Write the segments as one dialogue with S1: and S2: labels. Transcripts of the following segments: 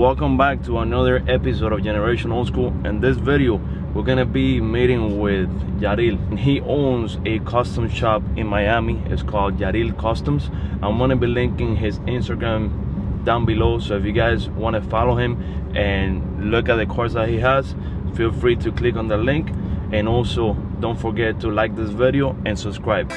S1: Welcome back to another episode of Generation Old School. In this video, we're gonna be meeting with Yaril. He owns a custom shop in Miami. It's called Yarilscustoms. I'm gonna be linking his Instagram down below, so if you guys want to follow him and look at the cars that he has, feel free to click on the link. And also, don't forget to like this video and subscribe.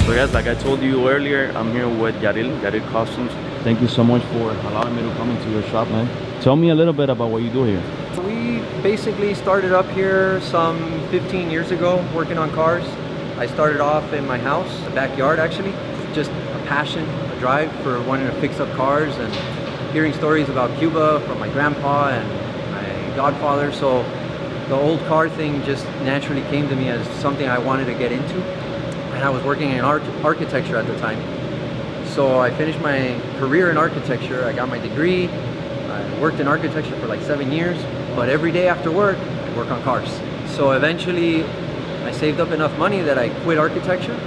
S1: So guys, like I told you earlier, I'm here with Yarilscustoms. Thank you so much for allowing me to come into your shop, man. Tell me a little bit about what you do here.
S2: We basically started up here some 15 years ago working on cars. I started off in my house, the backyard actually. Just a passion, a drive for wanting to fix up cars and hearing stories about Cuba from my grandpa and my godfather. So the old car thing just naturally came to me as something I wanted to get into. And I was working in architecture at the time. So I finished my career in architecture. I got my degree. I worked in architecture for like 7 years, but every day after work, I work on cars. So eventually I saved up enough money that I quit architecture.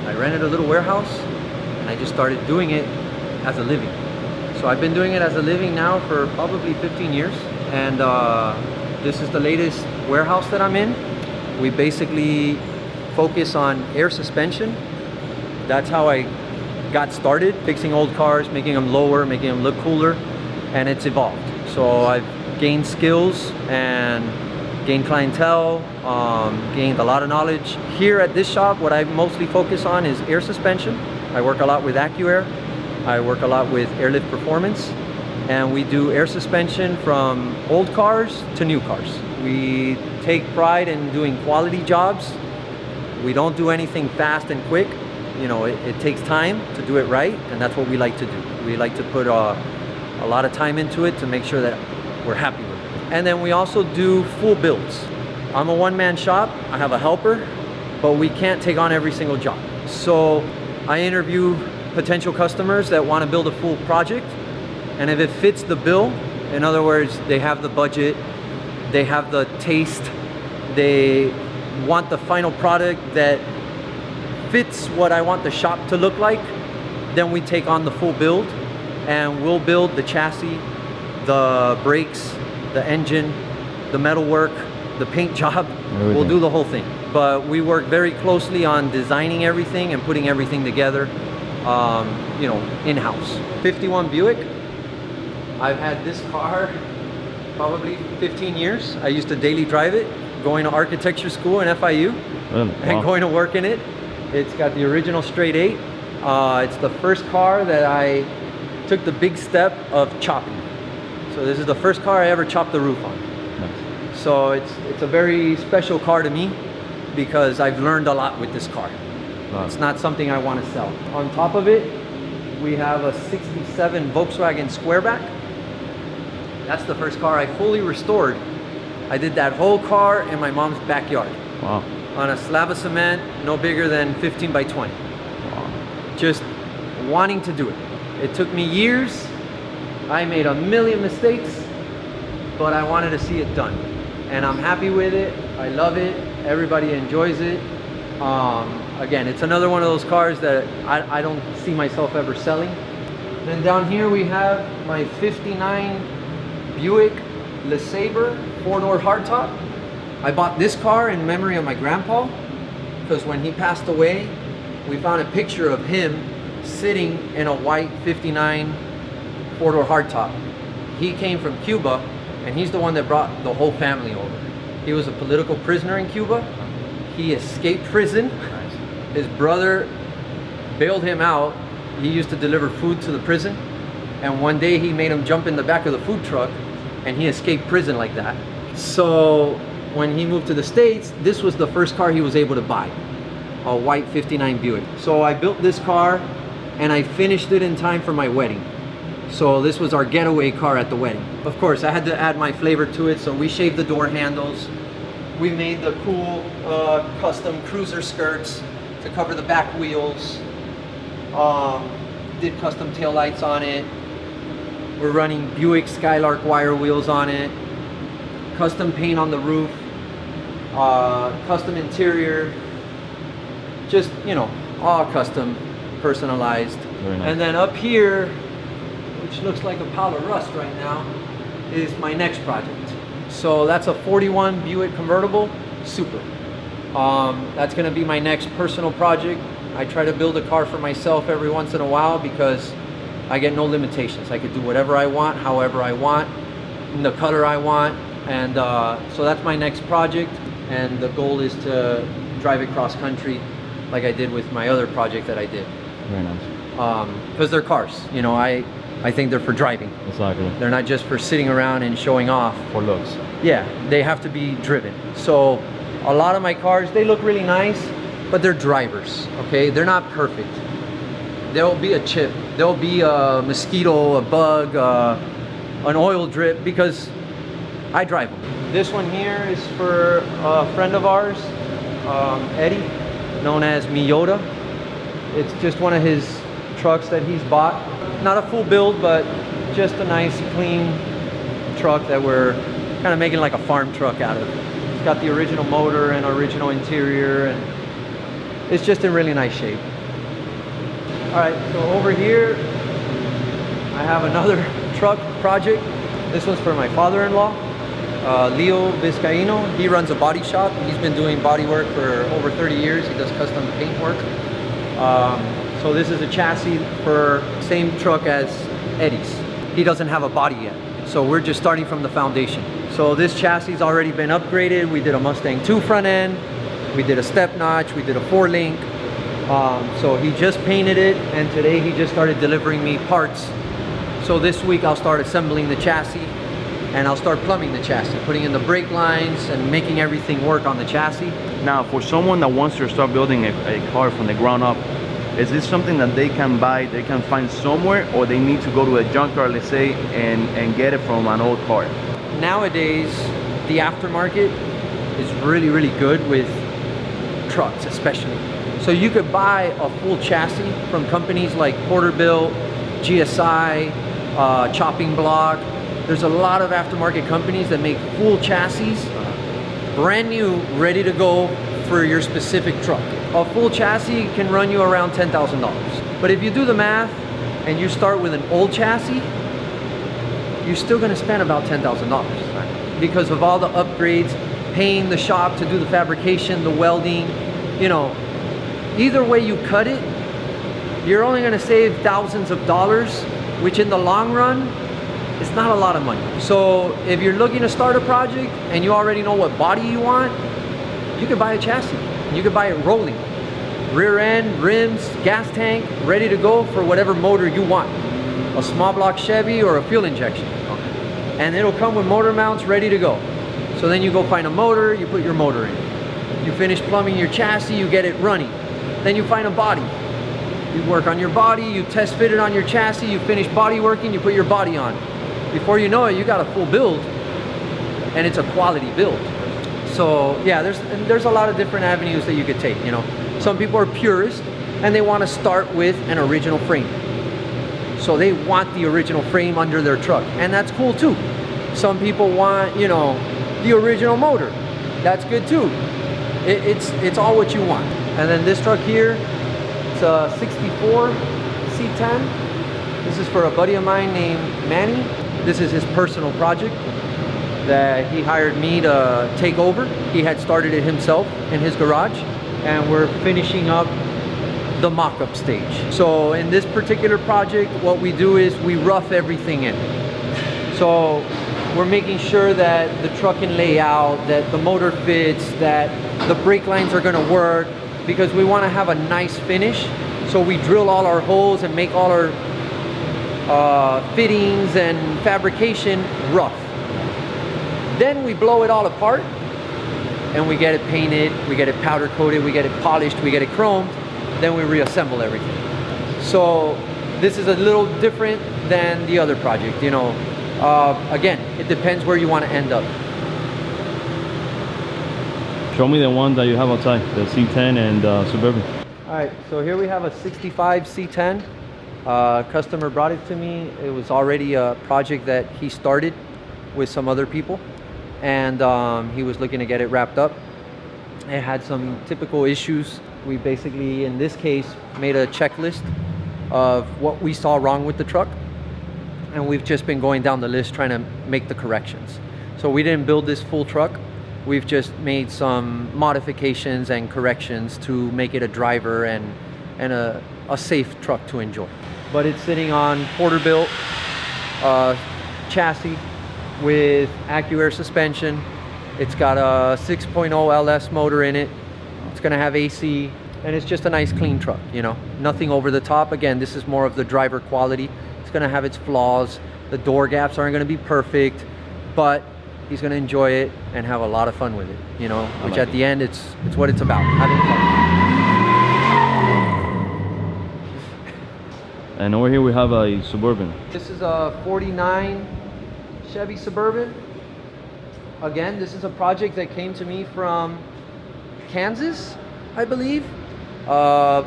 S2: I rented a little warehouse and I just started doing it as a living. So I've been doing it as a living now for probably 15 years. And this is the latest warehouse that I'm in. We basically focus on air suspension. That's how I got started, fixing old cars, making them lower, making them look cooler, and it's evolved. So I've gained skills and gained clientele, gained a lot of knowledge. Here at this shop, what I mostly focus on is air suspension. I work a lot with AccuAir. I work a lot with Airlift Performance, and we do air suspension from old cars to new cars. We take pride in doing quality jobs. We don't do anything fast and quick. You know, it takes time to do it right, and that's what we like to do. We like to put a lot of time into it to make sure that we're happy with it. And then we also do full builds. I'm a one-man shop. I have a helper, but we can't take on every single job. So I interview potential customers that want to build a full project, and if it fits the bill, in other words, they have the budget, they have the taste, they want the final product that fits what I want the shop to look like, then we take on the full build, and we'll build the chassis, the brakes, the engine, the metal work, the paint job. We'll do the whole thing. But we work very closely on designing everything and putting everything together, you know, in-house. 51 Buick. I've had this car probably 15 years. I used to daily drive it, going to architecture school in FIU and going to work in it. It's got the original straight 8. It's the first car that I took the big step of chopping. So this is the first car I ever chopped the roof on. Nice. So it's a very special car to me because I've learned a lot with this car. Wow. It's not something I want to sell. On top of it, we have a 67 Volkswagen Squareback. That's the first car I fully restored. I did that whole car in my mom's backyard. Wow. On a slab of cement, no bigger than 15 by 20. Wow. Just wanting to do it. It took me years. I made a million mistakes, but I wanted to see it done. And I'm happy with it. I love it. Everybody enjoys it. Again, it's another one of those cars that I don't see myself ever selling. Then down here we have my 59 Buick Lesabre 4-door hardtop. I bought this car in memory of my grandpa because when he passed away, we found a picture of him sitting in a white 59 4-door hardtop. He came from Cuba, and he's the one that brought the whole family over. He was a political prisoner in Cuba. He escaped prison. His brother bailed him out. He used to deliver food to the prison, and one day he made him jump in the back of the food truck, and he escaped prison like that. So when he moved to the States, this was the first car he was able to buy, a white 59 Buick. So I built this car and I finished it in time for my wedding. So this was our getaway car at the wedding. Of course, I had to add my flavor to it, so we shaved the door handles. We made the cool custom cruiser skirts to cover the back wheels. Did custom tail lights on it. We're running Buick Skylark wire wheels on it. Custom paint on the roof. custom interior, just, you know, all custom, personalized.
S1: Very nice.
S2: And then up here, which looks like a pile of rust right now, is my next project. So that's a 41 Buick convertible, super. That's gonna be my next personal project. I try to build a car for myself every once in a while because I get no limitations. I could do whatever I want, however I want, in the color I want. And so that's my next project. And the goal is to drive it cross country like I did with my other project that I did.
S1: Very nice.
S2: Because they're cars, you know, I think they're for driving.
S1: Exactly.
S2: They're not just for sitting around and showing off.
S1: For looks.
S2: Yeah, they have to be driven. So a lot of my cars, they look really nice, but they're drivers, okay? They're not perfect. There'll be a chip, there'll be a mosquito, a bug, an oil drip, because I drive them. This one here is for a friend of ours, Eddie, known as Miyota. It's just one of his trucks that he's bought. Not a full build, but just a nice, clean truck that we're kind of making like a farm truck out of. It's got the original motor and original interior, and it's just in really nice shape. All right, so over here, I have another truck project. This one's for my father-in-law, Leo Vizcaino. He runs a body shop. He's been doing body work for over 30 years. He does custom paint work. So this is a chassis for same truck as Eddie's. He doesn't have a body yet. So we're just starting from the foundation. So this chassis has already been upgraded. We did a Mustang 2 front end. We did a step notch. We did a 4-link. So he just painted it, and today he just started delivering me parts. So this week I'll start assembling the chassis, and I'll start plumbing the chassis, putting in the brake lines and making everything work on the chassis.
S1: Now, for someone that wants to start building a car from the ground up, is this something that they can buy, they can find somewhere, or they need to go to a junkyard, let's say, and get it from an old car?
S2: Nowadays, the aftermarket is really, really good with trucks, especially. So you could buy a full chassis from companies like Porterbuilt, GSI, Chopping Block. There's a lot of aftermarket companies that make full chassis, brand new, ready to go for your specific truck. A full chassis can run you around $10,000. But if you do the math and you start with an old chassis, you're still gonna spend about $10,000 because of all the upgrades, paying the shop to do the fabrication, the welding, you know. Either way you cut it, you're only gonna save thousands of dollars, which in the long run, it's not a lot of money. So if you're looking to start a project and you already know what body you want, you could buy a chassis. You could buy it rolling. Rear end, rims, gas tank, ready to go for whatever motor you want. A small block Chevy or a fuel injection. And it'll come with motor mounts ready to go. So then you go find a motor, you put your motor in. You finish plumbing your chassis, you get it running. Then you find a body. You work on your body, you test fit it on your chassis, you finish body working, you put your body on. Before you know it, you got a full build, and it's a quality build. So yeah, there's a lot of different avenues that you could take, you know. Some people are purists, and they want to start with an original frame. So they want the original frame under their truck, and that's cool too. Some people want, you know, the original motor. That's good too. It's all what you want. And then this truck here, it's a 64 C10. This is for a buddy of mine named Manny. This is his personal project that he hired me to take over. He had started it himself in his garage, and we're finishing up the mock-up stage. So in this particular project, what we do is we rough everything in. So we're making sure that the truck can lay out, that the motor fits, that the brake lines are gonna work, because we wanna have a nice finish. So we drill all our holes and make all our fittings and fabrication rough. Then we blow it all apart and we get it painted, we get it powder coated, we get it polished, we get it chromed, then we reassemble everything. So this is a little different than the other project, you know. Again, it depends where you want to end up.
S1: Show me the one that you have outside, the C10 and Suburban.
S2: All right, so here we have a 65 C10. Customer brought it to me. It was already a project that he started with some other people, and he was looking to get it wrapped up. It had some typical issues. We basically, in this case, made a checklist of what we saw wrong with the truck, and we've just been going down the list trying to make the corrections. So we didn't build this full truck. We've just made some modifications and corrections to make it a driver and a safe truck to enjoy. But it's sitting on Porterbuilt chassis with AccuAir suspension. It's got a 6.0 LS motor in it. It's gonna have AC, and it's just a nice clean truck, you know, nothing over the top. Again, this is more of the driver quality. It's gonna have its flaws. The door gaps aren't gonna be perfect, but he's gonna enjoy it and have a lot of fun with it, you know, which at the end, it's what it's about, having fun.
S1: And over here we have a Suburban.
S2: This is a 49 Chevy Suburban. Again, this is a project that came to me from Kansas, I believe. A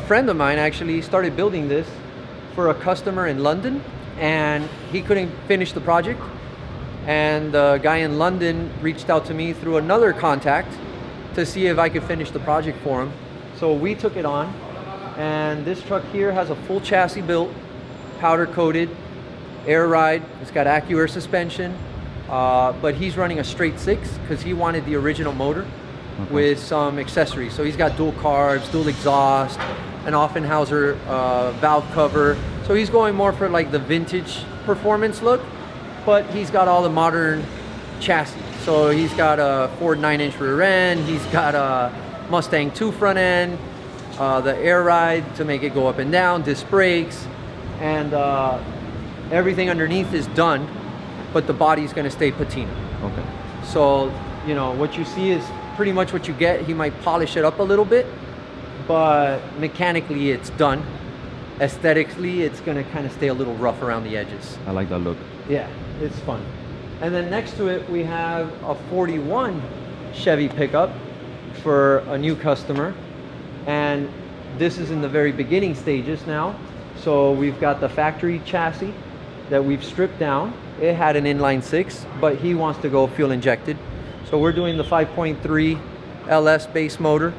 S2: friend of mine actually started building this for a customer in London, and he couldn't finish the project. And the guy in London reached out to me through another contact to see if I could finish the project for him. So we took it on, and this truck here has a full chassis built, powder coated, air ride. It's got AccuAir suspension, but he's running a straight 6 because he wanted the original motor with some accessories. So he's got dual carbs, dual exhaust, an Offenhauser valve cover. So he's going more for like the vintage performance look, but he's got all the modern chassis. So he's got a Ford 9-inch rear end, he's got a Mustang 2 front end, the air ride to make it go up and down, disc brakes, and everything underneath is done, but the body's gonna stay patina.
S1: Okay.
S2: So, you know, what you see is pretty much what you get. He might polish it up a little bit, but mechanically it's done. Aesthetically, it's gonna kind of stay a little rough around the edges.
S1: I like that look.
S2: Yeah, it's fun. And then next to it, we have a 41 Chevy pickup for a new customer. And this is in the very beginning stages now. So we've got the factory chassis that we've stripped down. It had an inline 6, but he wants to go fuel injected. So we're doing the 5.3 LS base motor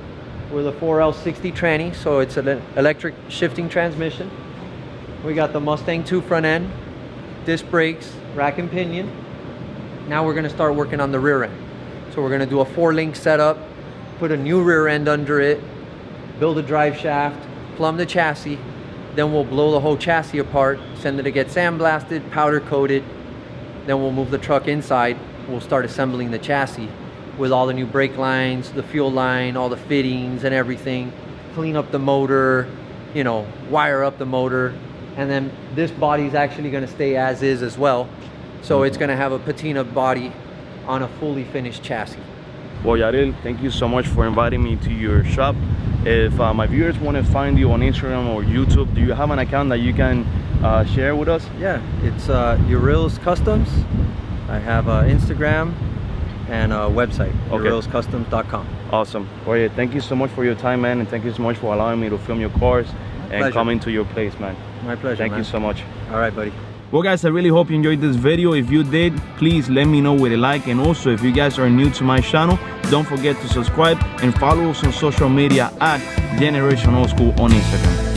S2: with a 4L60 tranny. So it's an electric shifting transmission. We got the Mustang 2 front end, disc brakes, rack and pinion. Now we're gonna start working on the rear end. So we're gonna do a 4-link setup, put a new rear end under it, build a drive shaft, plumb the chassis, then we'll blow the whole chassis apart, send it to get sandblasted, powder coated, then we'll move the truck inside. We'll start assembling the chassis with all the new brake lines, the fuel line, all the fittings and everything, clean up the motor, you know, wire up the motor, and then this body is actually gonna stay as is as well. So it's gonna have a patina body on a fully finished chassis.
S1: Well, Yaril, thank you so much for inviting me to your shop. If my viewers want to find you on Instagram or YouTube, do you have an account that you can share with us?
S2: Yeah, it's Yarilscustoms. I have Instagram and a website, Yarilscustoms.com.
S1: Awesome. Well, yeah, thank you so much for your time, man, and thank you so much for allowing me to film your cars and coming to your place, man.
S2: My pleasure,
S1: Thank you so much.
S2: All right, buddy.
S1: Well, guys, I really hope you enjoyed this video. If you did, please let me know with a like, and also if you guys are new to my channel, don't forget to subscribe and follow us on social media at Generation Old School on Instagram.